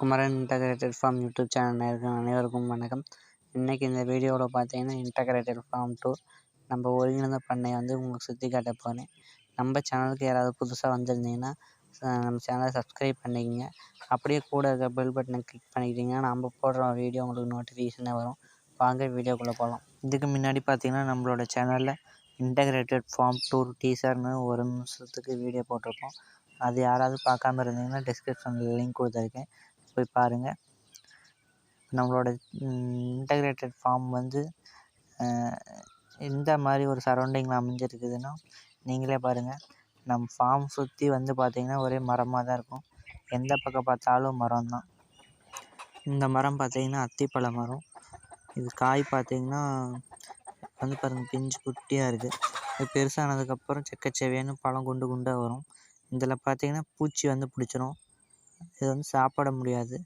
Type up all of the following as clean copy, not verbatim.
Kumaran integrated form YouTube channel நேயர்கள் அனைவருக்கும் வணக்கம். இன்றைக்கி இந்த வீடியோவில் பார்த்தீங்கன்னா இன்டகிரேட்டட் ஃபார்ம் டூர் நம்ம ஒருங்கிணைந்த பண்ணை உங்களுக்கு சுற்றி காட்ட போகிறேன். நம்ம சேனலுக்கு யாராவது புதுசாக வந்திருந்தீங்கன்னா நம்ம சேனலை சப்ஸ்கிரைப் பண்ணிக்கங்க. அப்படியே கூட இருக்க பெல் பட்டனை கிளிக் பண்ணிக்கிட்டிங்கன்னா நம்ம போடுற வீடியோ உங்களுக்கு நோட்டிஃபிகேஷனே வரும். வாங்க வீடியோக்குள்ளே போகலாம். இதுக்கு முன்னாடி பார்த்தீங்கன்னா நம்மளோட சேனலில் இன்டகிரேட்டட் ஃபார்ம் டூர் டீசர்னு ஒரு நிமிஷத்துக்கு வீடியோ போட்டிருக்கோம். அது யாராவது பார்க்காம இருந்தீங்கன்னா டிஸ்கிரிப்ஷனில் லிங்க் கொடுத்துருக்கேன், போய் பாருங்கள். நம்மளோட இன்டகிரேட்டட் ஃபார்ம் இந்த மாதிரி ஒரு சரௌண்டிங்கில் அமைஞ்சிருக்குதுன்னா நீங்களே பாருங்கள். நம்ம ஃபார்ம் சுற்றி பார்த்திங்கன்னா ஒரே மரமாக தான் இருக்கும். எந்த பக்கம் பார்த்தாலும் மரம் தான். இந்த மரம் பார்த்திங்கன்னா அத்திப்பழ மரம். இது காய் பார்த்திங்கன்னா பாருங்கள், பிஞ்சு குட்டியாக இருக்குது. இது பெருசானதுக்கப்புறம் செக்கச்செவேன்னு பழம் குண்டு குண்டாக வரும். இதில் பார்த்திங்கன்னா பூச்சி பிடிச்சிரும். இது சாப்பிட முடியாது,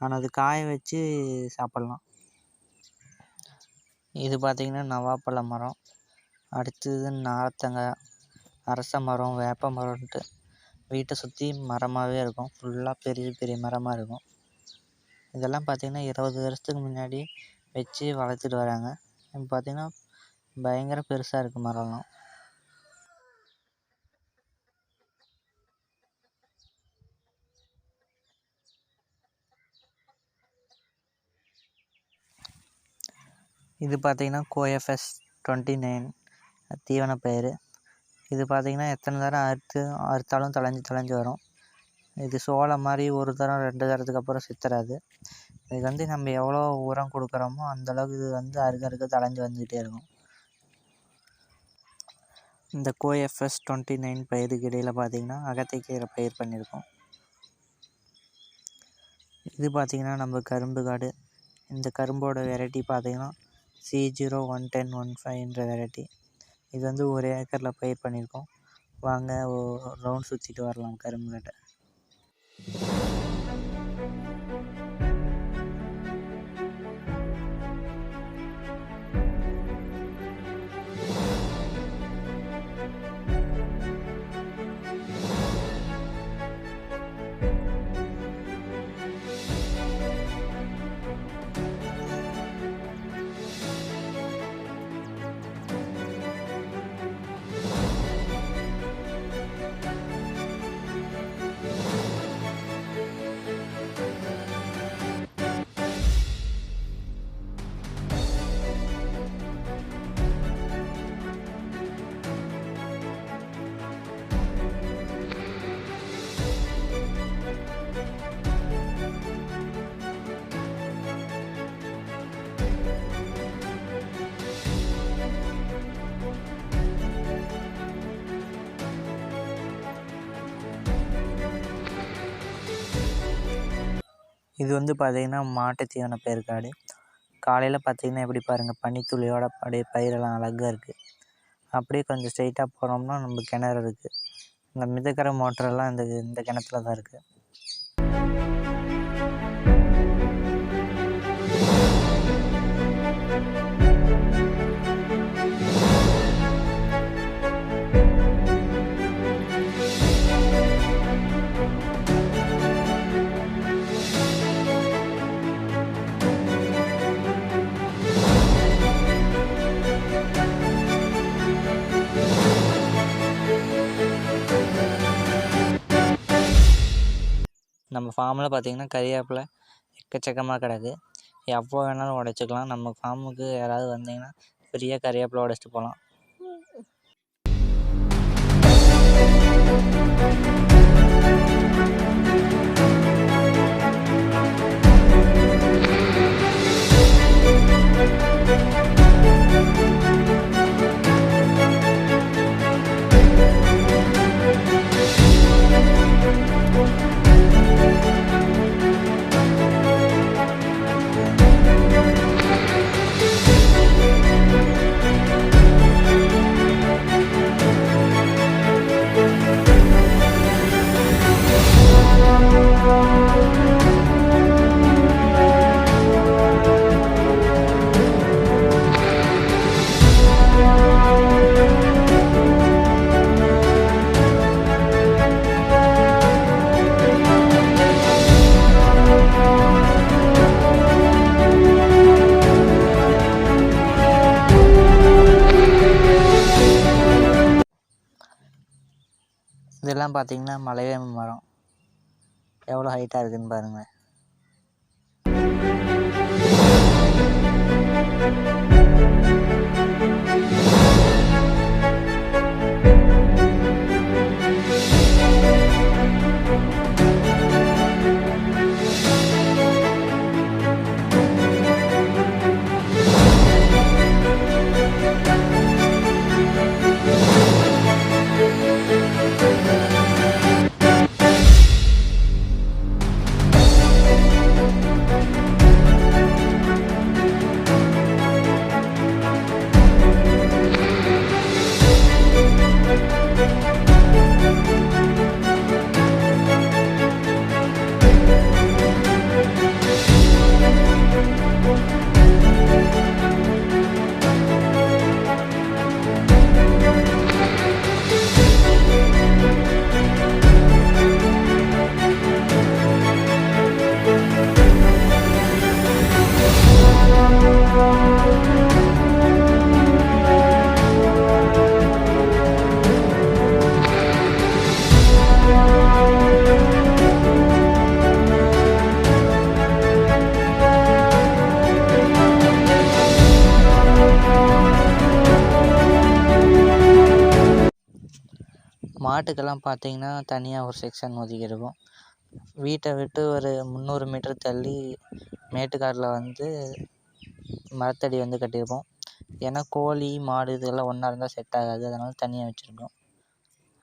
ஆனால் அது காய வச்சு சாப்பிட்லாம். இது பார்த்திங்கன்னா நவாப்பழ மரம். அடுத்தது நார்த்தங்காய், அரச மரம், வேப்ப மரம்ன்ட்டு வீட்டை சுற்றி மரமாகவே இருக்கும். ஃபுல்லாக பெரிய பெரிய மரமாக இருக்கும். இதெல்லாம் பார்த்திங்கன்னா 20 வருஷத்துக்கு முன்னாடி வச்சு வளர்த்துட்டு வராங்க. இப்போ பார்த்திங்கன்னா பயங்கர பெருசாக இருக்குது மரம்லாம். இது பார்த்திங்கன்னா கோஎஃப்எஸ் 29 தீவன பயிர். இது பார்த்திங்கன்னா எத்தனை தரம் அறுத்தாலும் தழைஞ்சு வரும். இது சோளம் மாதிரி ஒரு தரம் 2 தரத்துக்கு அப்புறம் சித்தராது. இதுக்கு நம்ம எவ்வளோ உரம் கொடுக்குறோமோ அந்தளவுக்கு இது அறுக்க தழைஞ்சு வந்துக்கிட்டே இருக்கும். இந்த கோஎஃப்எஸ் 29 பயிருக்கு இடையில் பார்த்திங்கன்னா அகத்திக்கீரை பயிர் பண்ணியிருக்கோம். இது பார்த்திங்கன்னா நம்ம கரும்பு காடு. இந்த கரும்போட வெரைட்டி பார்த்திங்கன்னா C011015 வெரைட்டி. இது ஒரு ஏக்கரில் பயிர் பண்ணியிருக்கோம். வாங்க ரவுண்ட் சுற்றிட்டு வரலாம் கரும்பு காட்டை. இது பார்த்திங்கன்னா மாட்டு தீவன பயிர் காடு. காலையில் பார்த்திங்கன்னா எப்படி பாருங்கள், பனித்துளியோட அப்படியே பயிரெல்லாம் அழகாக இருக்குது. அப்படியே கொஞ்சம் ஸ்ட்ரைட்டாக போனோம்னா நம்ம கிணறு இருக்குது. இந்த மிதக்கிற மோட்டரெல்லாம் இந்த கிணத்துல தான் இருக்குது. நம்ம ஃபார்மில் பார்த்திங்கன்னா கறிவேப்பிலை எக்கச்சக்கமாக கிடக்கு. எவ்வளோ வேணாலும் உடைச்சிக்கலாம். நம்ம ஃபார்முக்கு யாராவது வந்தீங்கன்னா ஃப்ரீயாக கறிவேப்பிலை உடைச்சிட்டு போகலாம். இதெல்லாம் பார்த்தீங்கன்னா மலைவேம்பு மரம் எவ்வளோ ஹைட்டாக இருக்குதுன்னு பாருங்கள். மாட்டுக்கெல்லாம் பார்த்தீங்கன்னா தனியாக ஒரு செக்ஷன் ஒதுக்கியிருக்கும். வீட்டை விட்டு ஒரு 300 மீட்டர் தள்ளி மேட்டுக்காட்டில் வந்து மரத்தடி வந்து கட்டியிருப்போம். ஏன்னா கோழி மாடு இதெல்லாம் ஒன்றா இருந்தால் செட் ஆகாது, அதனால் தனியாக வச்சுருக்கோம்.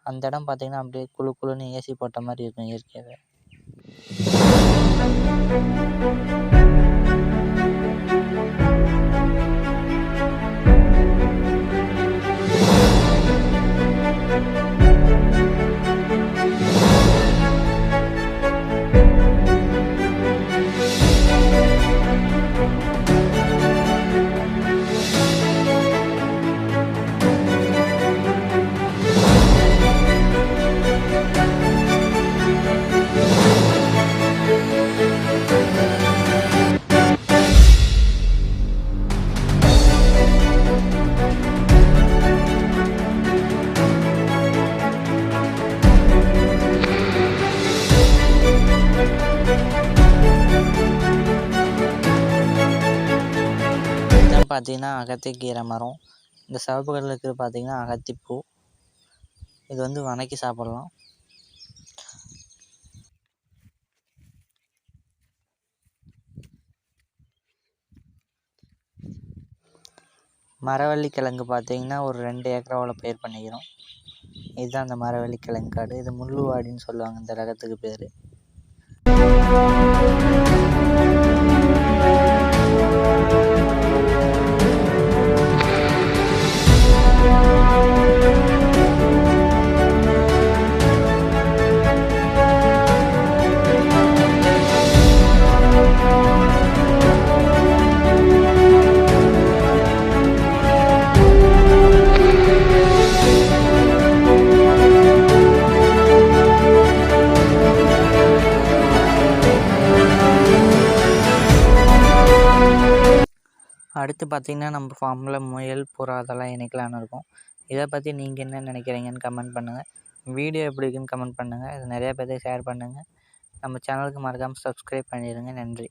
அந்த இடம் பார்த்தீங்கன்னா அப்படியே குளு குளுன்னு ஏசி போட்ட மாதிரி இருக்கும் இயற்கையாகவே. பார்த்தீங்கன்னா அகத்திக்கீரை மரம். இந்த சிவப்பு கலரில் இருக்கிறது பார்த்தீங்கன்னா அகத்திப்பூ. இது வந்து வணக்கி சாப்பிடலாம். மரவள்ளி கிழங்கு பார்த்தீங்கன்னா ஒரு 2 ஏக்கராவில் பயிர் பண்ணிக்கிறோம். இதுதான் அந்த மரவள்ளி கிழங்கு காடு. இது முள்ளுவாடின்னு சொல்லுவாங்க இந்த ரகத்துக்கு பேர். அடுத்து பார்த்திங்கன்னா நம்ம ஃபார்மில் முயல், புறா அதெல்லாம் இணைக்கலான்னு இருக்கோம். இதை பற்றி நீங்கள் என்ன நினைக்கிறீங்கன்னு கமெண்ட் பண்ணுங்கள். வீடியோ எப்படி இருக்குன்னு கமெண்ட் பண்ணுங்கள். இது நிறையா பேருக்கு ஷேர் பண்ணுங்கள். நம்ம சேனலுக்கு மறக்காமல் சப்ஸ்கிரைப் பண்ணிடுங்க. நன்றி.